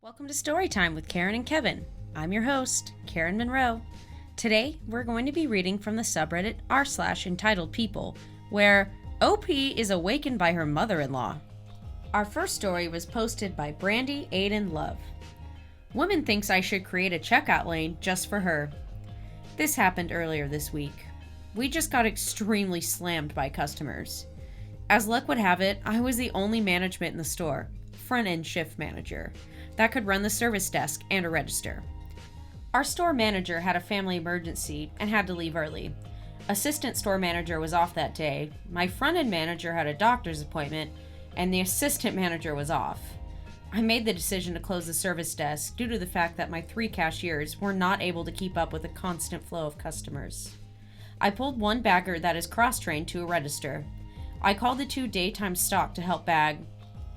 Welcome to Storytime with Karen and Kevin. I'm your host, Karen Monroe. Today, we're going to be reading from the subreddit r/EntitledPeople, where OP is awakened by her mother-in-law. Our first story was posted by Brandy Aiden Love. Woman thinks I should create a checkout lane just for her. This happened earlier this week. We just got extremely slammed by customers. As luck would have it, I was the only management in the store, front-end shift manager, that could run the service desk and a register. Our store manager had a family emergency and had to leave early. Assistant store manager was off that day, my front-end manager had a doctor's appointment, and the assistant manager was off. I made the decision to close the service desk due to the fact that my 3 cashiers were not able to keep up with the constant flow of customers. I pulled one bagger that is cross-trained to a register. I called the 2 daytime stock to help bag,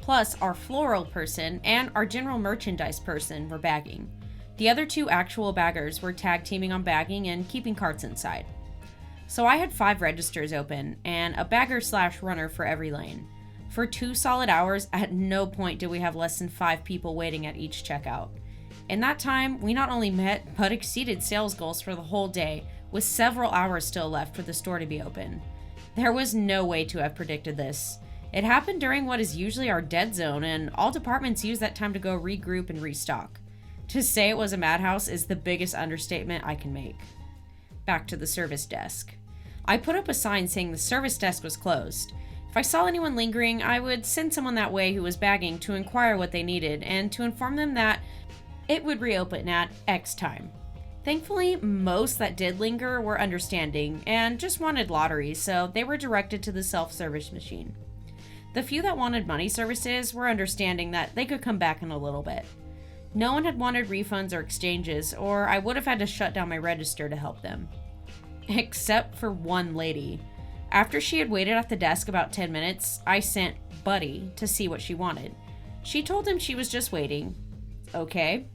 plus our floral person and our general merchandise person were bagging. The other 2 actual baggers were tag teaming on bagging and keeping carts inside. So I had 5 registers open and a bagger/runner for every lane. For 2 solid hours, at no point did we have less than 5 people waiting at each checkout. In that time, we not only met but exceeded sales goals for the whole day, with several hours still left for the store to be open. There was no way to have predicted this. It happened during what is usually our dead zone, and all departments use that time to go regroup and restock. To say it was a madhouse is the biggest understatement I can make. Back to the service desk. I put up a sign saying the service desk was closed. If I saw anyone lingering, I would send someone that way who was bagging to inquire what they needed and to inform them that it would reopen at X time. Thankfully, most that did linger were understanding and just wanted lotteries, so they were directed to the self-service machine. The few that wanted money services were understanding that they could come back in a little bit. No one had wanted refunds or exchanges, or I would have had to shut down my register to help them. Except for one lady. After she had waited at the desk about 10 minutes, I sent Buddy to see what she wanted. She told him she was just waiting. Okay.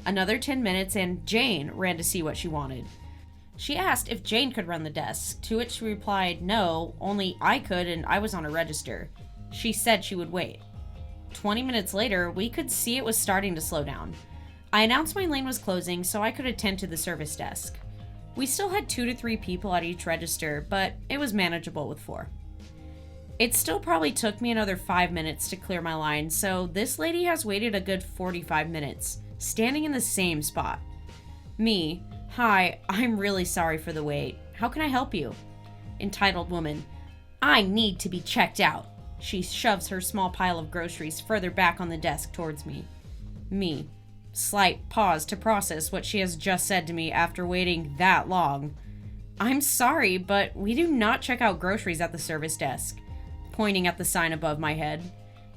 Another 10 minutes and Jane ran to see what she wanted. She asked if Jane could run the desk, to which she replied no, only I could and I was on a register. She said she would wait. 20 minutes later, we could see it was starting to slow down. I announced my lane was closing so I could attend to the service desk. We still had 2 to 3 people at each register, but it was manageable with 4. It still probably took me another 5 minutes to clear my line, so this lady has waited a good 45 minutes, standing in the same spot. Me, hi, I'm really sorry for the wait. How can I help you? Entitled woman, I need to be checked out. She shoves her small pile of groceries further back on the desk towards me. Me, slight pause to process what she has just said to me after waiting that long. I'm sorry, but we do not check out groceries at the service desk. Pointing at the sign above my head.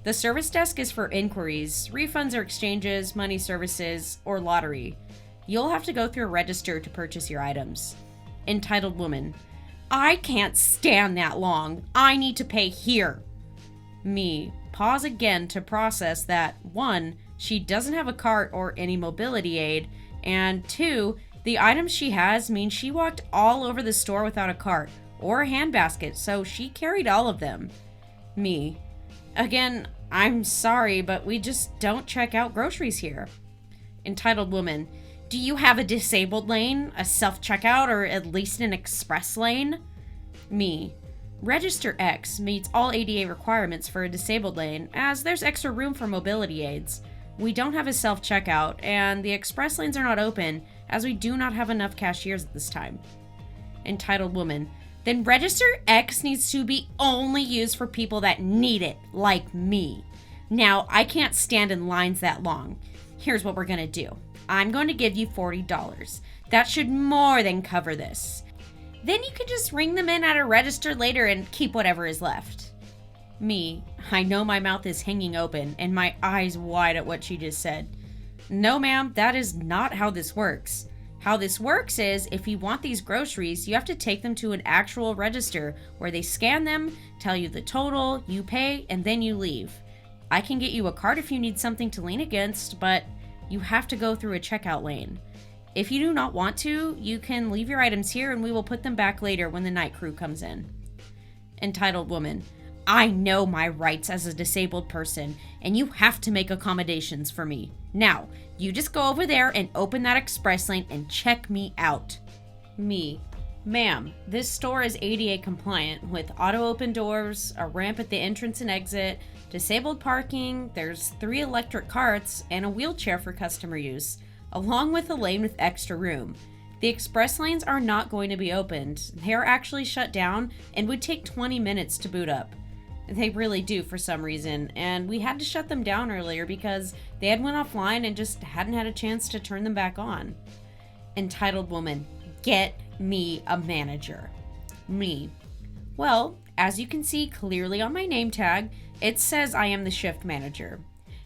The service desk is for inquiries, refunds or exchanges, money services, or lottery. You'll have to go through a register to purchase your items. Entitled woman, I can't stand that long. I need to pay here. Me, pause again to process that 1, she doesn't have a cart or any mobility aid, and 2, the items she has mean she walked all over the store without a cart or a handbasket, so she carried all of them. Me, again, I'm sorry, but we just don't check out groceries here. Entitled woman, do you have a disabled lane, a self-checkout, or at least an express lane? Me, Register X meets all ADA requirements for a disabled lane, as there's extra room for mobility aids. We don't have a self-checkout, and the express lanes are not open, as we do not have enough cashiers at this time. Entitled woman, then Register X needs to be only used for people that need it, like me. Now, I can't stand in lines that long. Here's what we're gonna do. I'm going to give you $40. That should more than cover this. Then you can just ring them in at a register later and keep whatever is left. Me, I know my mouth is hanging open and my eyes wide at what she just said. No ma'am, that is not how this works. How this works is, if you want these groceries, you have to take them to an actual register where they scan them, tell you the total, you pay, and then you leave. I can get you a cart if you need something to lean against, but you have to go through a checkout lane. If you do not want to, you can leave your items here and we will put them back later when the night crew comes in. Entitled woman, I know my rights as a disabled person, and you have to make accommodations for me. Now, you just go over there and open that express lane and check me out. Me. Ma'am, this store is ADA compliant with auto-open doors, a ramp at the entrance and exit, disabled parking, there's 3 electric carts, and a wheelchair for customer use, along with a lane with extra room. The express lanes are not going to be opened. They are actually shut down and would take 20 minutes to boot up. They really do for some reason, and we had to shut them down earlier because they had went offline and just hadn't had a chance to turn them back on. Entitled woman, get me a manager. Me. Well, as you can see clearly on my name tag, it says I am the shift manager.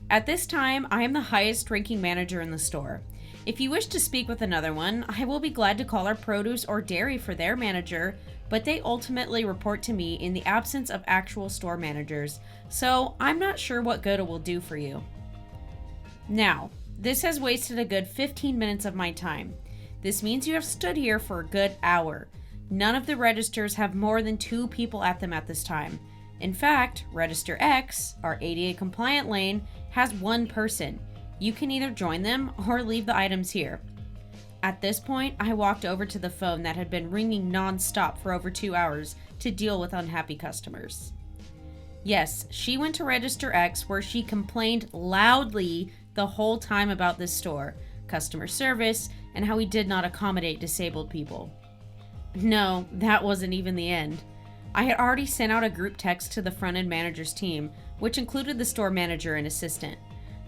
At this time, I am the highest ranking manager in the store. If you wish to speak with another one, I will be glad to call our produce or dairy for their manager, but they ultimately report to me in the absence of actual store managers, so I'm not sure what good it will do for you. Now, this has wasted a good 15 minutes of my time. This means you have stood here for a good hour. None of the registers have more than 2 people at them at this time. In fact, Register X, our ADA compliant lane, has 1 person. You can either join them or leave the items here. At this point, I walked over to the phone that had been ringing non-stop for over 2 hours to deal with unhappy customers. Yes, she went to Register X where she complained loudly the whole time about this store, customer service, and how we did not accommodate disabled people. No, that wasn't even the end. I had already sent out a group text to the front-end manager's team, which included the store manager and assistant.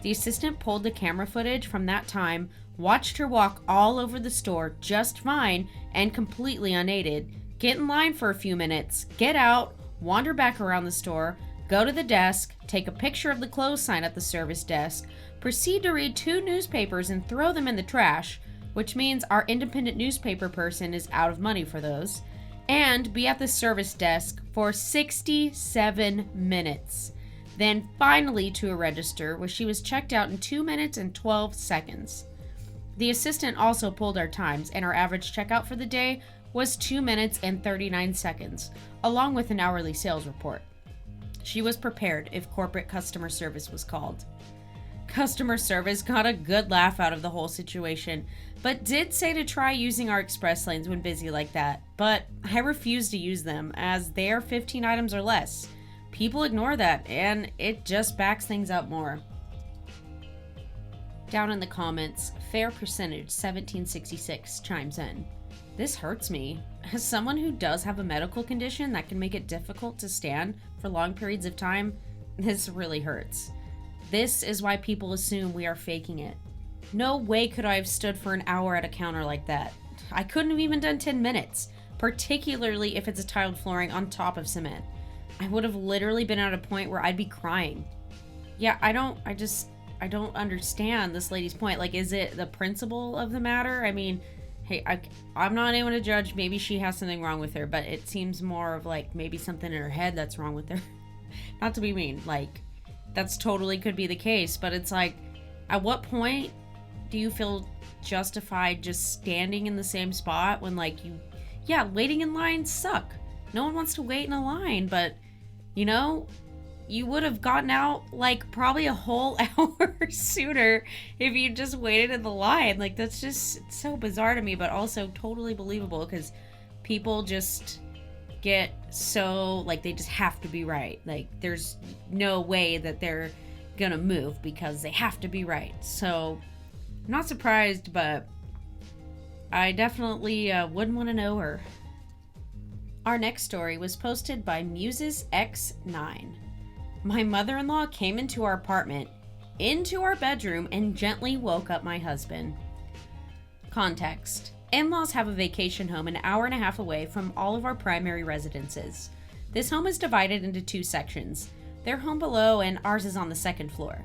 The assistant pulled the camera footage from that time, watched her walk all over the store just fine and completely unaided, get in line for a few minutes, get out, wander back around the store, go to the desk, take a picture of the close sign at the service desk, proceed to read 2 newspapers and throw them in the trash, which means our independent newspaper person is out of money for those, and be at the service desk for 67 minutes. Then finally to a register where she was checked out in 2 minutes and 12 seconds. The assistant also pulled our times, and our average checkout for the day was 2 minutes and 39 seconds, along with an hourly sales report. She was prepared if corporate customer service was called. Customer service got a good laugh out of the whole situation, but did say to try using our express lanes when busy like that, but I refused to use them as they are 15 items or less. People ignore that, and it just backs things up more. Down in the comments, Fair Percentage 1766 chimes in. This hurts me. As someone who does have a medical condition that can make it difficult to stand for long periods of time, this really hurts. This is why people assume we are faking it. No way could I have stood for an hour at a counter like that. I couldn't have even done 10 minutes, particularly if it's a tiled flooring on top of cement. I would have literally been at a point where I'd be crying. Yeah, I don't understand this lady's point. Like, is it the principle of the matter? I mean, hey, I'm not anyone to judge. Maybe she has something wrong with her, but it seems more of like maybe something in her head that's wrong with her. Not to be mean, like, that's totally could be the case, but it's like, at what point do you feel justified just standing in the same spot when, like, waiting in lines suck. No one wants to wait in a line, but, you know, you would have gotten out, like, probably a whole hour sooner if you just waited in the line. Like, that's just so bizarre to me, but also totally believable because people just get so, like, they just have to be right. Like, there's no way that they're gonna move because they have to be right. So, I'm not surprised, but I definitely wouldn't want to know her. Our next story was posted by Muses X9. My mother-in-law came into our apartment, into our bedroom, and gently woke up my husband. Context. In-laws have a vacation home an hour and a half away from all of our primary residences. This home is divided into 2 sections. Their home below and ours is on the 2nd floor.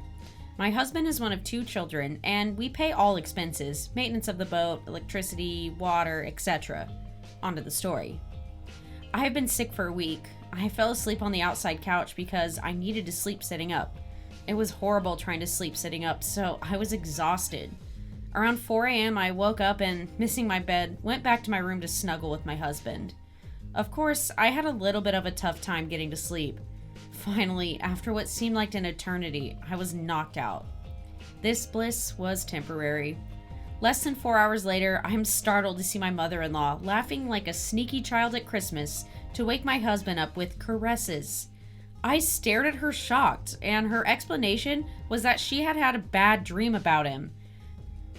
My husband is one of 2 children, and we pay all expenses, maintenance of the boat, electricity, water, etc. Onto the story. I have been sick for a week. I fell asleep on the outside couch because I needed to sleep sitting up. It was horrible trying to sleep sitting up, so I was exhausted. Around 4 a.m. I woke up and, missing my bed, went back to my room to snuggle with my husband. Of course, I had a little bit of a tough time getting to sleep. Finally, after what seemed like an eternity, I was knocked out. This bliss was temporary. Less than 4 hours later, I am startled to see my mother-in-law laughing like a sneaky child at Christmas to wake my husband up with caresses. I stared at her shocked, and her explanation was that she had had a bad dream about him.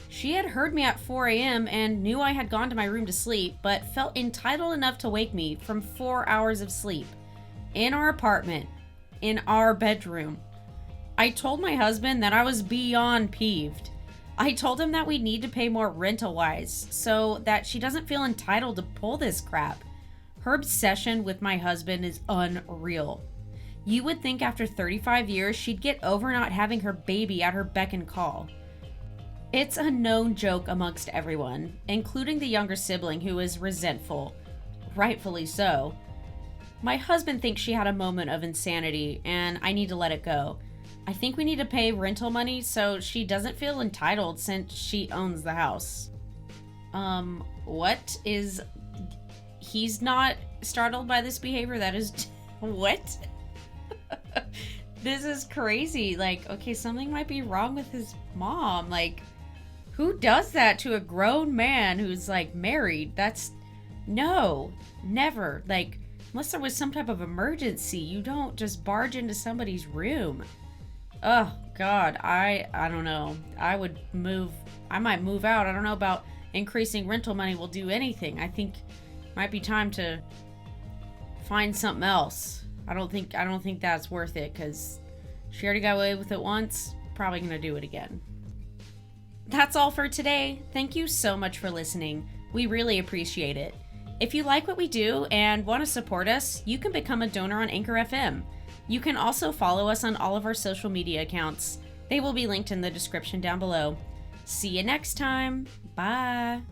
She had heard me at 4 a.m. and knew I had gone to my room to sleep, but felt entitled enough to wake me from 4 hours of sleep. In our apartment. In our bedroom. I told my husband that I was beyond peeved. I told him that we need to pay more rental-wise so that she doesn't feel entitled to pull this crap. Her obsession with my husband is unreal. You would think after 35 years she'd get over not having her baby at her beck and call. It's a known joke amongst everyone, including the younger sibling who is resentful. Rightfully so. My husband thinks she had a moment of insanity, and I need to let it go. I think we need to pay rental money so she doesn't feel entitled since she owns the house. What is... He's not startled by this behavior? That is... What? This is crazy. Like, okay, something might be wrong with his mom. Like, who does that to a grown man who's, like, married? That's... No. Never. Like... Unless there was some type of emergency, you don't just barge into somebody's room. Oh, God, I don't know. I might move out. I don't know about increasing rental money will do anything. I think it might be time to find something else. I don't think that's worth it because she already got away with it once. Probably gonna do it again. That's all for today. Thank you so much for listening. We really appreciate it. If you like what we do and want to support us, you can become a donor on Anchor FM. You can also follow us on all of our social media accounts. They will be linked in the description down below. See you next time. Bye.